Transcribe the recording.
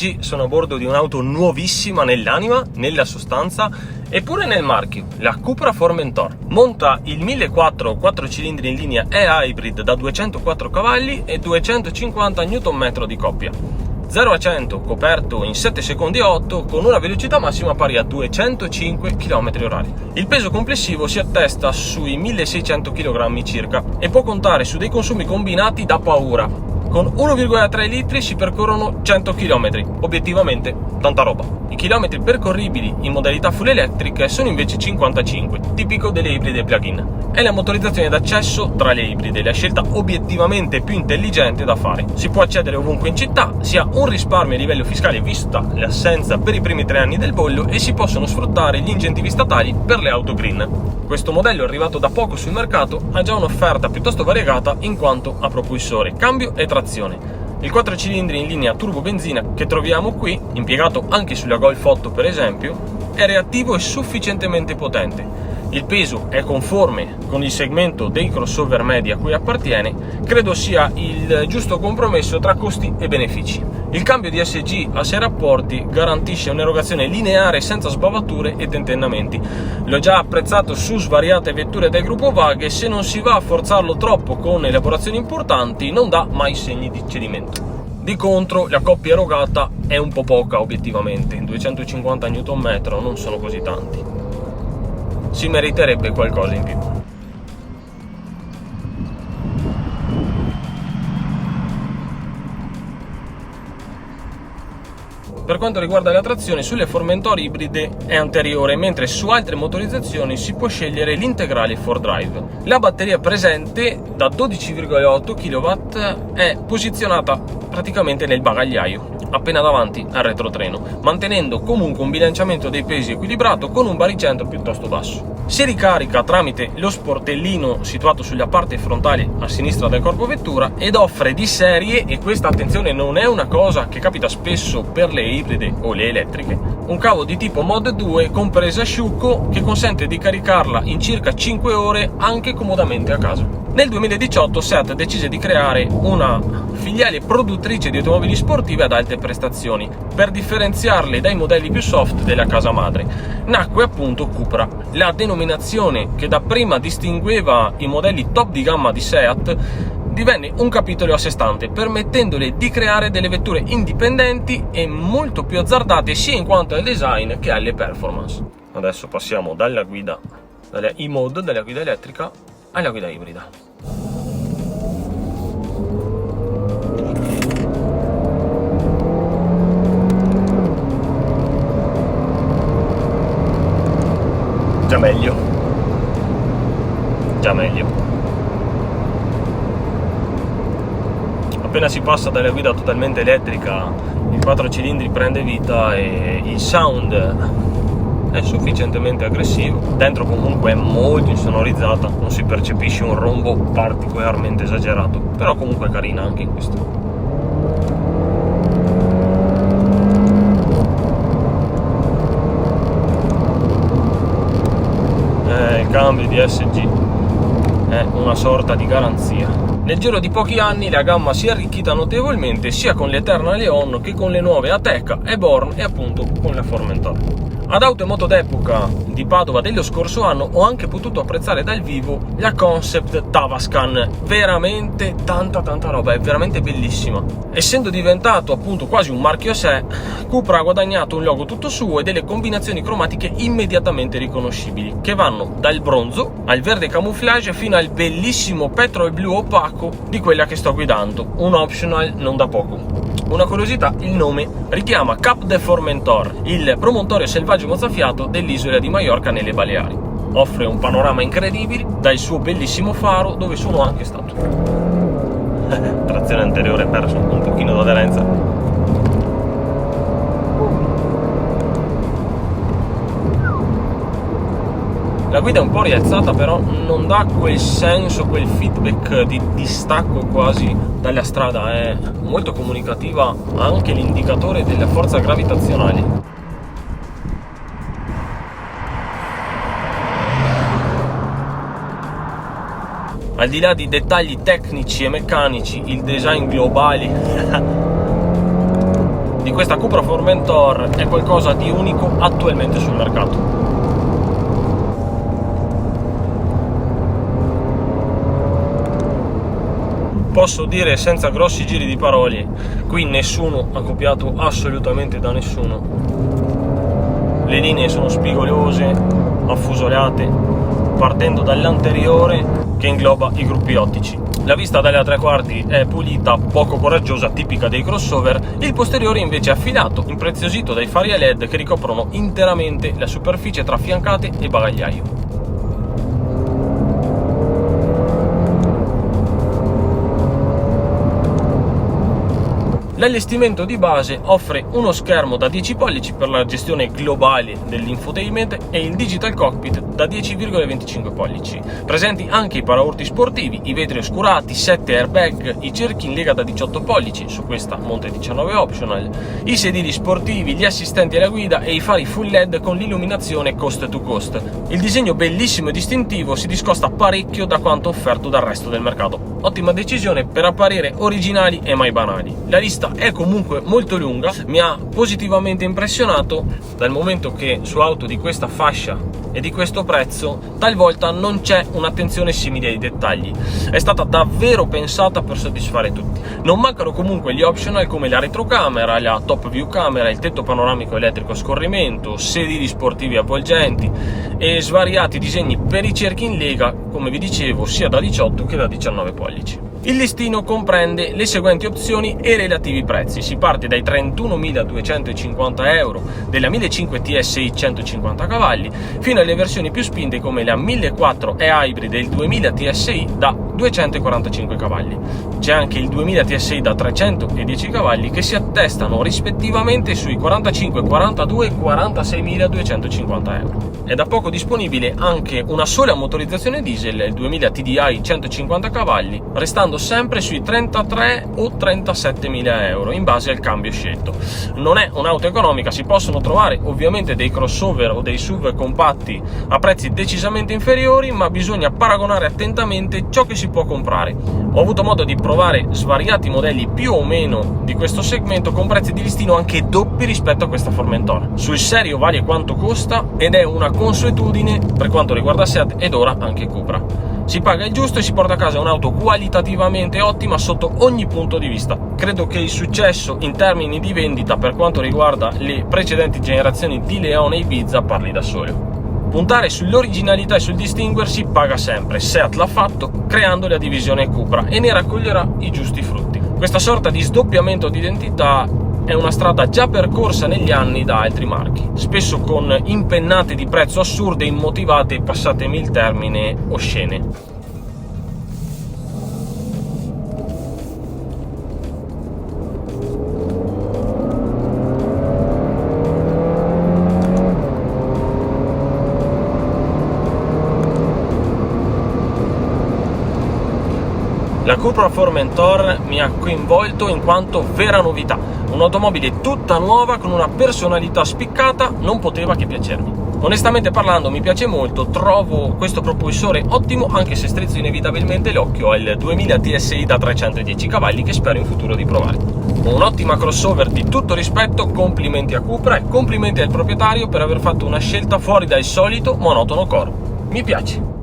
SG sono a bordo di un'auto nuovissima nell'anima, nella sostanza e pure nel marchio, la Cupra Formentor. Monta il 1.400 4 cilindri in linea e-hybrid da 204 cavalli e 250 Nm di coppia. 0 a 100 coperto in 7 secondi e 8 con una velocità massima pari a 205 km/h. Il peso complessivo si attesta sui 1.600 kg circa e può contare su dei consumi combinati da paura. Con 1,3 litri si percorrono 100 km, obiettivamente tanta roba. I chilometri percorribili in modalità full electric sono invece 55, tipico delle ibride plug-in. È la motorizzazione d'accesso tra le ibride, la scelta obiettivamente più intelligente da fare. Si può accedere ovunque in città, si ha un risparmio a livello fiscale vista l'assenza per i primi 3 anni del bollo e si possono sfruttare gli incentivi statali per le auto green. Questo modello, arrivato da poco sul mercato, ha già un'offerta piuttosto variegata in quanto a propulsore, cambio e trazione. Il 4 cilindri in linea turbo benzina che troviamo qui, impiegato anche sulla Golf 8 per esempio, è reattivo e sufficientemente potente. Il peso è conforme con il segmento dei crossover medi a cui appartiene, credo sia il giusto compromesso tra costi e benefici. Il cambio di SG a 6 rapporti garantisce un'erogazione lineare senza sbavature e tentennamenti. L'ho già apprezzato su svariate vetture del gruppo VAG e se non si va a forzarlo troppo con elaborazioni importanti non dà mai segni di cedimento. Di contro la coppia erogata è un po' poca obiettivamente, 250 Nm non sono così tanti. Si meriterebbe qualcosa in più. Per quanto riguarda la trazione, sulle Formentor ibride è anteriore, mentre su altre motorizzazioni si può scegliere l'integrale 4Drive. La batteria presente, da 12,8 kW, è posizionata praticamente nel bagagliaio, appena davanti al retrotreno, mantenendo comunque un bilanciamento dei pesi equilibrato con un baricentro piuttosto basso. Si ricarica tramite lo sportellino situato sulla parte frontale a sinistra del corpo vettura ed offre di serie, e questa attenzione non è una cosa che capita spesso per le ibride o le elettriche, un cavo di tipo Mod 2 con presa asciugo che consente di caricarla in circa 5 ore anche comodamente a casa. Nel 2018 Seat decise di creare una filiale produttrice di automobili sportive ad alte prestazioni per differenziarle dai modelli più soft della casa madre. Nacque appunto Cupra, la denominazione che dapprima distingueva i modelli top di gamma di Seat divenne un capitolo a sé stante, permettendole di creare delle vetture indipendenti e molto più azzardate sia in quanto al design che alle performance. Adesso passiamo dalla guida, dalla e-mode, dalla guida elettrica alla guida ibrida. Già meglio. Appena si passa dalla guida totalmente elettrica, il 4 cilindri prende vita e il sound è sufficientemente aggressivo. Dentro comunque è molto insonorizzata, non si percepisce un rombo particolarmente esagerato, però comunque è carina anche in questo. Il cambio di SG è una sorta di garanzia. Nel giro di pochi anni la gamma si è arricchita notevolmente sia con le Eternal Leon che con le nuove Ateca e Born e appunto con la Formentor. Ad Auto e Moto d'Epoca di Padova dello scorso anno ho anche potuto apprezzare dal vivo la Concept Tavascan, veramente tanta roba, è veramente bellissima. Essendo diventato appunto quasi un marchio a sé, Cupra ha guadagnato un logo tutto suo e delle combinazioni cromatiche immediatamente riconoscibili, che vanno dal bronzo al verde camouflage fino al bellissimo petrol blu opaco di quella che sto guidando, un optional non da poco. Una curiosità, il nome richiama Cap de Formentor, il promontorio selvaggio mozzafiato dell'isola di Maiorca nelle Baleari. Offre un panorama incredibile dal suo bellissimo faro dove sono anche stato. Trazione anteriore perso un pochino d'aderenza. La guida è un po' rialzata, però non dà quel senso, quel feedback di distacco quasi dalla strada, è molto comunicativa, ha anche l'indicatore della forza gravitazionale. Al di là di dettagli tecnici e meccanici, il design globale di di questa Cupra Formentor è qualcosa di unico attualmente sul mercato. Posso dire senza grossi giri di parole, qui nessuno ha copiato assolutamente da nessuno. Le linee sono spigolose, affusolate, partendo dall'anteriore che ingloba i gruppi ottici. La vista dalle tre quarti è pulita, poco coraggiosa, tipica dei crossover. Il posteriore invece è affilato, impreziosito dai fari a LED che ricoprono interamente la superficie tra fiancate e bagagliaio. L'allestimento di base offre uno schermo da 10 pollici per la gestione globale dell'infotainment e il digital cockpit da 10,25 pollici. Presenti anche i paraurti sportivi, i vetri oscurati, 7 airbag, i cerchi in lega da 18 pollici, su questa monte 19 optional, i sedili sportivi, gli assistenti alla guida e i fari full LED con l'illuminazione coast to coast. Il disegno bellissimo e distintivo si discosta parecchio da quanto offerto dal resto del mercato. Ottima decisione per apparire originali e mai banali. La lista è comunque molto lunga, mi ha positivamente impressionato dal momento che su auto di questa fascia e di questo prezzo talvolta non c'è un'attenzione simile ai dettagli. È stata davvero pensata per soddisfare tutti. Non mancano comunque gli optional come la retrocamera, la top view camera, il tetto panoramico elettrico a scorrimento, sedili sportivi avvolgenti e svariati disegni per i cerchi in lega, come vi dicevo, sia da 18 che da 19 pollici. Il listino comprende le seguenti opzioni e relativi prezzi. Si parte dai 31.250 euro della 1500 TSI 150 cavalli fino alle versioni più spinte come la 1400 e-Hybrid e il 2000 TSI da 245 cavalli. C'è anche il 2000 TSI da 310 cavalli che si attestano rispettivamente sui 45, 42 e 46.250 euro. È da poco disponibile anche una sola motorizzazione diesel, il 2000 TDI 150 cavalli, restando sempre sui 33 o 37.000 euro in base al cambio scelto. Non è un'auto economica, si possono trovare ovviamente dei crossover o dei SUV compatti a prezzi decisamente inferiori, ma bisogna paragonare attentamente ciò che si può comprare. Ho avuto modo di provare svariati modelli più o meno di questo segmento con prezzi di listino anche doppi rispetto a questa Formentor. Sul serio vale quanto costa ed è una consuetudine per quanto riguarda Seat ed ora anche Cupra. Si paga il giusto e si porta a casa un'auto qualitativamente ottima sotto ogni punto di vista. Credo che il successo in termini di vendita per quanto riguarda le precedenti generazioni di Leon e Ibiza parli da solo. Puntare sull'originalità e sul distinguersi paga sempre. Seat l'ha fatto creando la divisione Cupra e ne raccoglierà i giusti frutti. Questa sorta di sdoppiamento di identità è una strada già percorsa negli anni da altri marchi, spesso con impennate di prezzo assurde, immotivate e, passatemi il termine, oscene. La Cupra Formentor mi ha coinvolto in quanto vera novità, un'automobile tutta nuova con una personalità spiccata, non poteva che piacermi. Onestamente parlando mi piace molto, trovo questo propulsore ottimo anche se strizzo inevitabilmente l'occhio al 2000 TSI da 310 cavalli che spero in futuro di provare. Un'ottima crossover di tutto rispetto, complimenti a Cupra e complimenti al proprietario per aver fatto una scelta fuori dal solito monotono core. Mi piace.